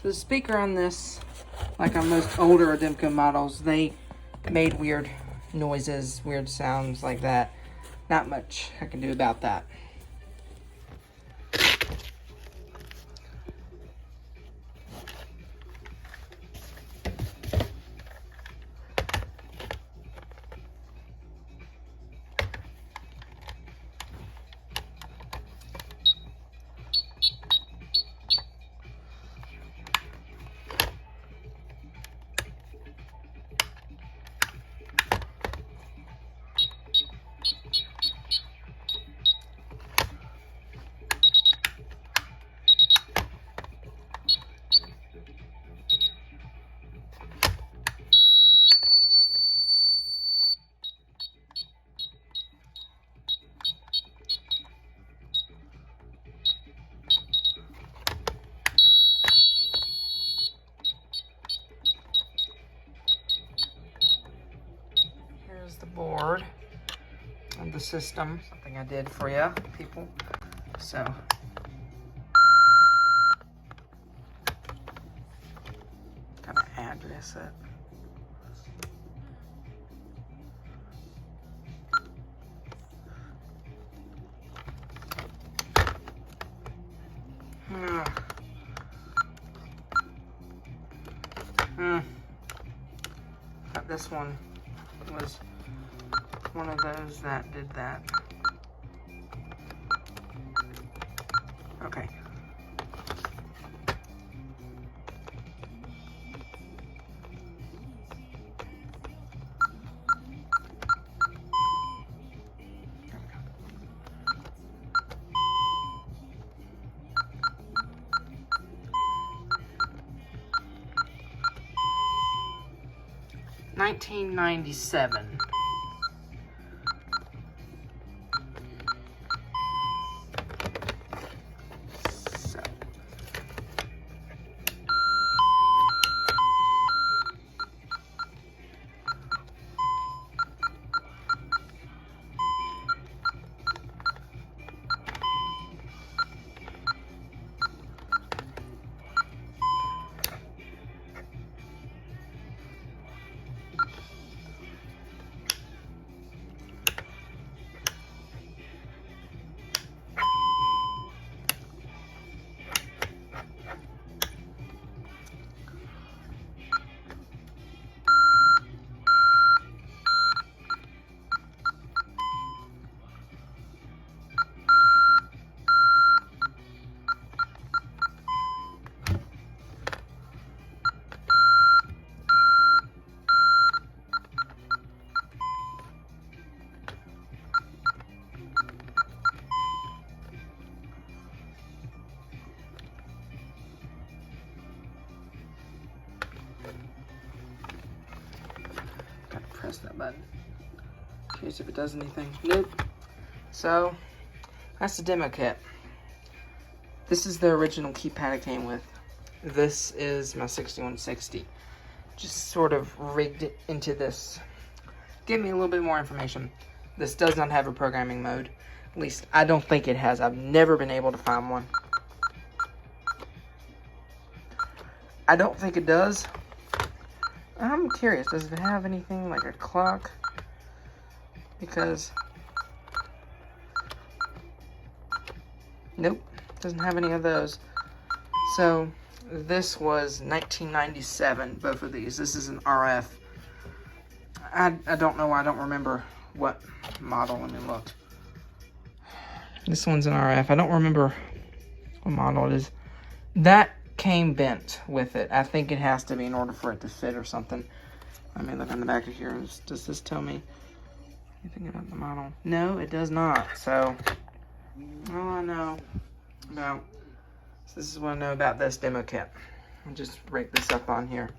So the speaker on this, like on most older Ademco models, they made weird noises, weird sounds like that. Not much I can do about that. Here's the board of the system. Something I did for you, people. So, kind of address it. Thought this one was one of those that did that. Okay. $19.97. So. Press that button. Curious if it does anything. Nope. So that's the demo kit. This is the original keypad it came with. This is my 6160. Just sort of rigged it into this. Give me a little bit more information. This does not have a programming mode. At least I don't think it has. I've never been able to find one. I don't think it does. I'm curious, does it have anything like a clock? Because, nope, doesn't have any of those. So, this was $19.97, both of these. This is an RF. I don't know, I don't remember what model. Let me look. This one's an RF. I don't remember what model it is. That came bent with it. I think it has to be in order for it to fit or something. Let me look on the back of here. Does this tell me anything about the model? No, it does not. So, all I know about, so this is what I know about this demo kit. I'll just break this up on here.